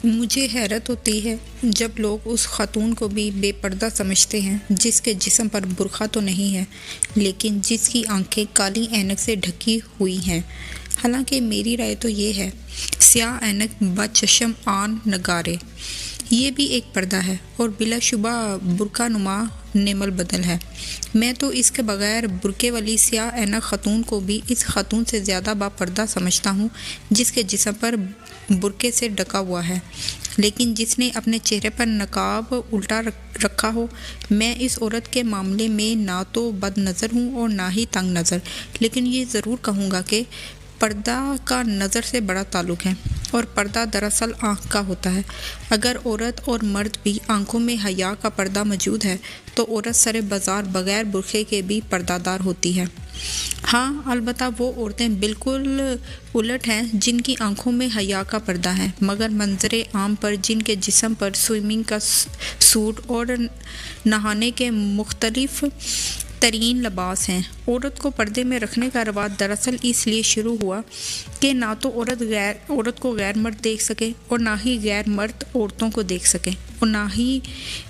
مجھے حیرت ہوتی ہے جب لوگ اس خاتون کو بھی بے پردہ سمجھتے ہیں جس کے جسم پر برقع تو نہیں ہے لیکن جس کی آنکھیں کالی اینک سے ڈھکی ہوئی ہیں۔ حالانکہ میری رائے تو یہ ہے، سیاہ اینک بچشم آن نگارے یہ بھی ایک پردہ ہے اور بلا شبہ برقع نما نعم البدل ہے۔ میں تو اس کے بغیر برقعے والی سیاہ اینک خاتون کو بھی اس خاتون سے زیادہ با پردہ سمجھتا ہوں جس کے جسم پر برقعے سے ڈھکا ہوا ہے لیکن جس نے اپنے چہرے پر نقاب الٹا رکھا ہو۔ میں اس عورت کے معاملے میں نہ تو بد نظر ہوں اور نہ ہی تنگ نظر، لیکن یہ ضرور کہوں گا کہ پردہ کا نظر سے بڑا تعلق ہے اور پردہ دراصل آنکھ کا ہوتا ہے۔ اگر عورت اور مرد بھی آنکھوں میں حیا کا پردہ موجود ہے تو عورت سر بازار بغیر برقعے کے بھی پردہ دار ہوتی ہے۔ ہاں، البتہ وہ عورتیں بالکل الٹ ہیں جن کی آنکھوں میں حیا کا پردہ ہے مگر منظر عام پر جن کے جسم پر سوئمنگ کا سوٹ اور نہانے کے مختلف ترین لباس ہیں۔ عورت کو پردے میں رکھنے کا رواج دراصل اس لیے شروع ہوا کہ نہ تو عورت کو غیر مرد دیکھ سکے اور نہ ہی غیر مرد عورتوں کو دیکھ سکے اور نہ ہی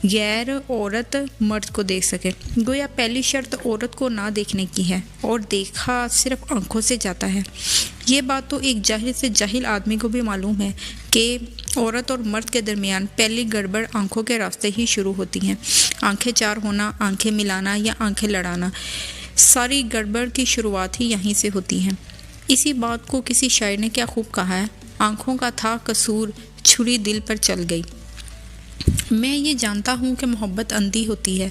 غیر عورت مرد کو دیکھ سکے۔ گویا پہلی شرط عورت کو نہ دیکھنے کی ہے اور دیکھا صرف آنکھوں سے جاتا ہے۔ یہ بات تو ایک جاہل سے جاہل آدمی کو بھی معلوم ہے کہ عورت اور مرد کے درمیان پہلی گڑبڑ آنکھوں کے راستے ہی شروع ہوتی ہیں۔ آنکھیں چار ہونا، آنکھیں ملانا یا آنکھیں لڑانا، ساری گڑبڑ کی شروعات ہی یہیں سے ہوتی ہیں۔ اسی بات کو کسی شاعر نے کیا خوب کہا ہے، آنکھوں کا تھا قصور، چھری دل پر چل گئی۔ میں یہ جانتا ہوں کہ محبت اندھی ہوتی ہے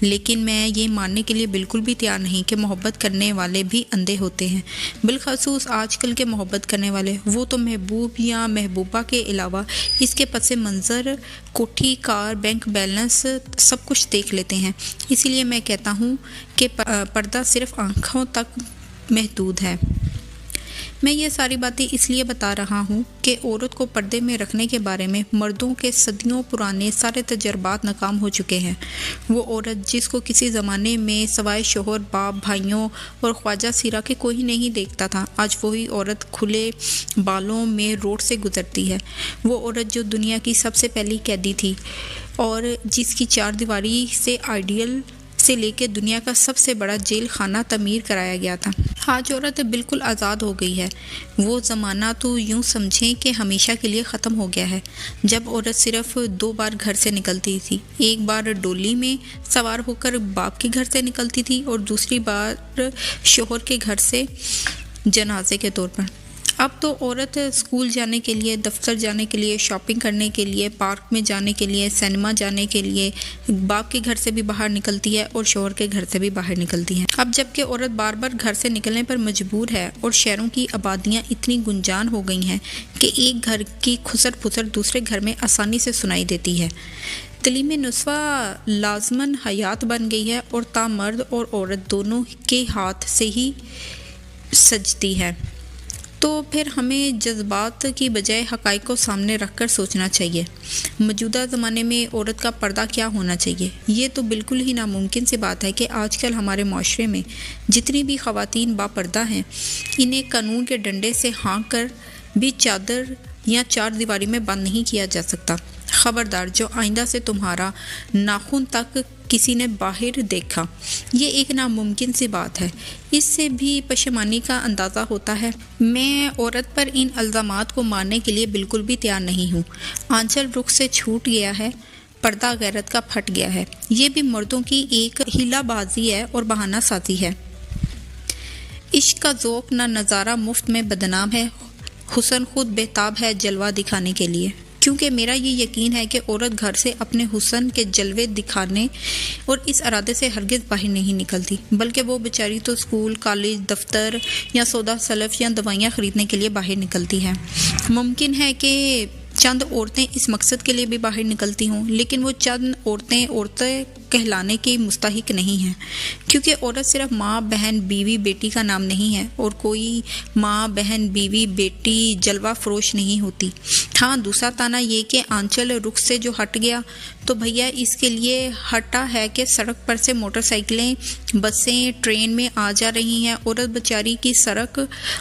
لیکن میں یہ ماننے کے لیے بالکل بھی تیار نہیں کہ محبت کرنے والے بھی اندھے ہوتے ہیں۔ بالخصوص آج کل کے محبت کرنے والے، وہ تو محبوب یا محبوبہ کے علاوہ اس کے پس منظر کوٹھی، کار، بینک بیلنس سب کچھ دیکھ لیتے ہیں۔ اسی لیے میں کہتا ہوں کہ پردہ صرف آنکھوں تک محدود ہے۔ میں یہ ساری باتیں اس لیے بتا رہا ہوں کہ عورت کو پردے میں رکھنے کے بارے میں مردوں کے صدیوں پرانے سارے تجربات ناکام ہو چکے ہیں۔ وہ عورت جس کو کسی زمانے میں سوائے شوہر، باپ، بھائیوں اور خواجہ سیرا کے کوئی نہیں دیکھتا تھا، آج وہی عورت کھلے بالوں میں روڈ سے گزرتی ہے۔ وہ عورت جو دنیا کی سب سے پہلی قیدی تھی اور جس کی چار دیواری سے آئیڈیل سے لے کے دنیا کا سب سے بڑا جیل خانہ تعمیر کرایا گیا تھا، آج عورت بالکل آزاد ہو گئی ہے۔ وہ زمانہ تو یوں سمجھیں کہ ہمیشہ کے لیے ختم ہو گیا ہے جب عورت صرف 2 بار گھر سے نکلتی تھی، ایک بار ڈولی میں سوار ہو کر باپ کے گھر سے نکلتی تھی اور دوسری بار شوہر کے گھر سے جنازے کے طور پر۔ اب تو عورت اسکول جانے کے لیے، دفتر جانے کے لیے، شاپنگ کرنے کے لیے، پارک میں جانے کے لیے، سینما جانے کے لیے باپ کے گھر سے بھی باہر نکلتی ہے اور شوہر کے گھر سے بھی باہر نکلتی ہے۔ اب جب کہ عورت بار بار گھر سے نکلنے پر مجبور ہے اور شہروں کی آبادیاں اتنی گنجان ہو گئی ہیں کہ ایک گھر کی کھسر پھسر دوسرے گھر میں آسانی سے سنائی دیتی ہے، تعلیم نسواں لازماً حیات بن گئی ہے اور تا مرد اور عورت دونوں کے ہاتھ سے ہی سجتی ہے۔ تو پھر ہمیں جذبات کی بجائے حقائق کو سامنے رکھ کر سوچنا چاہیے۔ موجودہ زمانے میں عورت کا پردہ کیا ہونا چاہیے؟ یہ تو بالکل ہی ناممکن سی بات ہے کہ آج کل ہمارے معاشرے میں جتنی بھی خواتین با پردہ ہیں، انہیں قانون کے ڈنڈے سے ہانک کر بھی چادر یا چار دیواری میں بند نہیں کیا جا سکتا۔ خبردار، جو آئندہ سے تمہارا ناخن تک کسی نے باہر دیکھا، یہ ایک ناممکن سی بات ہے۔ اس سے بھی پشیمانی کا اندازہ ہوتا ہے۔ میں عورت پر ان الزامات کو ماننے کے لیے بالکل بھی تیار نہیں ہوں۔ آنچل رخ سے چھوٹ گیا ہے، پردہ غیرت کا پھٹ گیا ہے، یہ بھی مردوں کی ایک ہیلہ بازی ہے اور بہانہ سازی ہے۔ عشق کا ذوق نہ نظارہ مفت میں بدنام ہے، حسن خود بہتاب ہے جلوہ دکھانے کے لیے۔ کیونکہ میرا یہ یقین ہے کہ عورت گھر سے اپنے حسن کے جلوے دکھانے اور اس ارادے سے ہرگز باہر نہیں نکلتی، بلکہ وہ بیچاری تو اسکول، کالج، دفتر یا سودا سلف یا دوائیاں خریدنے کے لیے باہر نکلتی ہے۔ ممکن ہے کہ چند عورتیں اس مقصد کے لیے بھی باہر نکلتی ہوں، لیکن وہ چند عورتیں کہلانے کی مستحق نہیں ہیں، کیونکہ عورت صرف ماں، بہن، بیوی، بیٹی کا نام نہیں ہے اور کوئی ماں، بہن، بیوی، بیٹی جلوہ فروش نہیں ہوتی۔ ہاں، دوسرا تانا یہ کہ آنچل رخ سے جو ہٹ گیا تو بھیا اس کے لیے ہٹا ہے کہ سڑک پر سے موٹر سائیکلیں، بسیں، ٹرین میں آ جا رہی ہیں، عورت بیچاری کی سڑک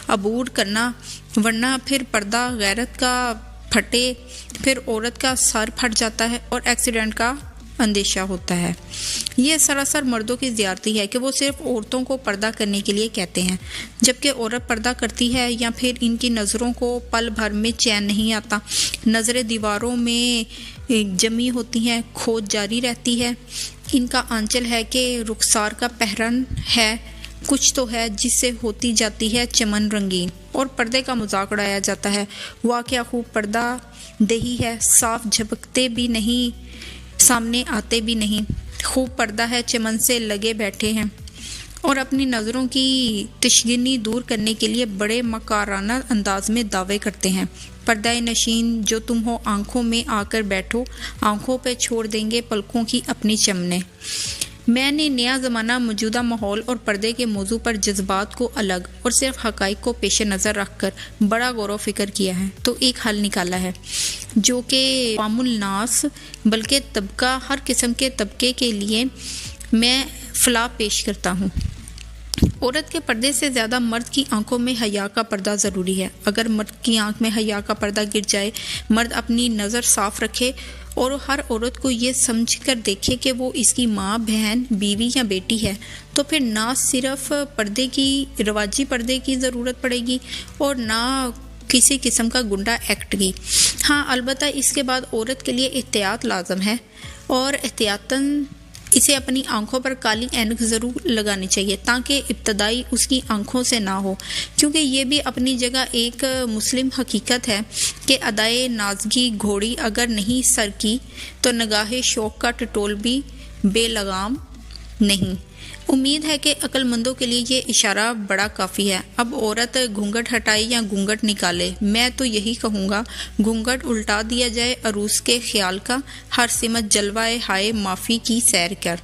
عبور کرنا، ورنہ پھر پردہ غیرت کا پھٹے پھر عورت کا سر پھٹ جاتا ہے اور ایکسیڈنٹ کا اندیشہ ہوتا ہے۔ یہ سراسر مردوں کی زیادتی ہے کہ وہ صرف عورتوں کو پردہ کرنے کے لیے کہتے ہیں، جبکہ عورت پردہ کرتی ہے یا پھر ان کی نظروں کو پل بھر میں چین نہیں آتا، نظریں دیواروں میں جمی ہوتی ہیں، کھوج جاری رہتی ہے، ان کا آنچل ہے کہ رخسار کا پہرن ہے، کچھ تو ہے جس سے ہوتی جاتی ہے چمن رنگین، اور پردے کا مذاق اڑایا جاتا ہے۔ واقعہ خوب پردہ دہی ہے، صاف جھپکتے بھی نہیں، سامنے آتے بھی نہیں، خوب پردہ ہے، چمن سے لگے بیٹھے ہیں اور اپنی نظروں کی تشگینی دور کرنے کے لیے بڑے مکارانہ انداز میں دعوے کرتے ہیں۔ پردہ نشین جو تم ہو آنکھوں میں آ کر بیٹھو، آنکھوں پہ چھوڑ دیں گے پلکوں کی اپنی چمنیں۔ میں نے نیا زمانہ، موجودہ ماحول اور پردے کے موضوع پر جذبات کو الگ اور صرف حقائق کو پیش نظر رکھ کر بڑا غور و فکر کیا ہے تو ایک حل نکالا ہے جو کہ عوام الناس بلکہ طبقہ، ہر قسم کے طبقے کے لیے میں فلاح پیش کرتا ہوں۔ عورت کے پردے سے زیادہ مرد کی آنکھوں میں حیا کا پردہ ضروری ہے۔ اگر مرد کی آنکھ میں حیا کا پردہ گر جائے، مرد اپنی نظر صاف رکھے اور ہر عورت کو یہ سمجھ کر دیکھے کہ وہ اس کی ماں، بہن، بیوی یا بیٹی ہے، تو پھر نہ صرف پردے کی، رواجی پردے کی ضرورت پڑے گی اور نہ کسی قسم کا گنڈا ایکٹ کی۔ ہاں، البتہ اس کے بعد عورت کے لیے احتیاط لازم ہے اور احتیاطاً اسے اپنی آنکھوں پر کالی اینک ضرور لگانی چاہیے تاکہ ابتدائی اس کی آنکھوں سے نہ ہو، کیونکہ یہ بھی اپنی جگہ ایک مسلم حقیقت ہے کہ ادائے نازگی گھوڑی اگر نہیں سر کی تو نگاہ شوق کا ٹٹول بھی بے لگام نہیں۔ امید ہے کہ عقل مندوں کے لیے یہ اشارہ بڑا کافی ہے۔ اب عورت گھونگھٹ ہٹائے یا گھونگھٹ نکالے، میں تو یہی کہوں گا گھونگھٹ الٹا دیا جائے، عروس کے خیال کا، ہر سمت جلوائے ہائے معافی کی سیر کر۔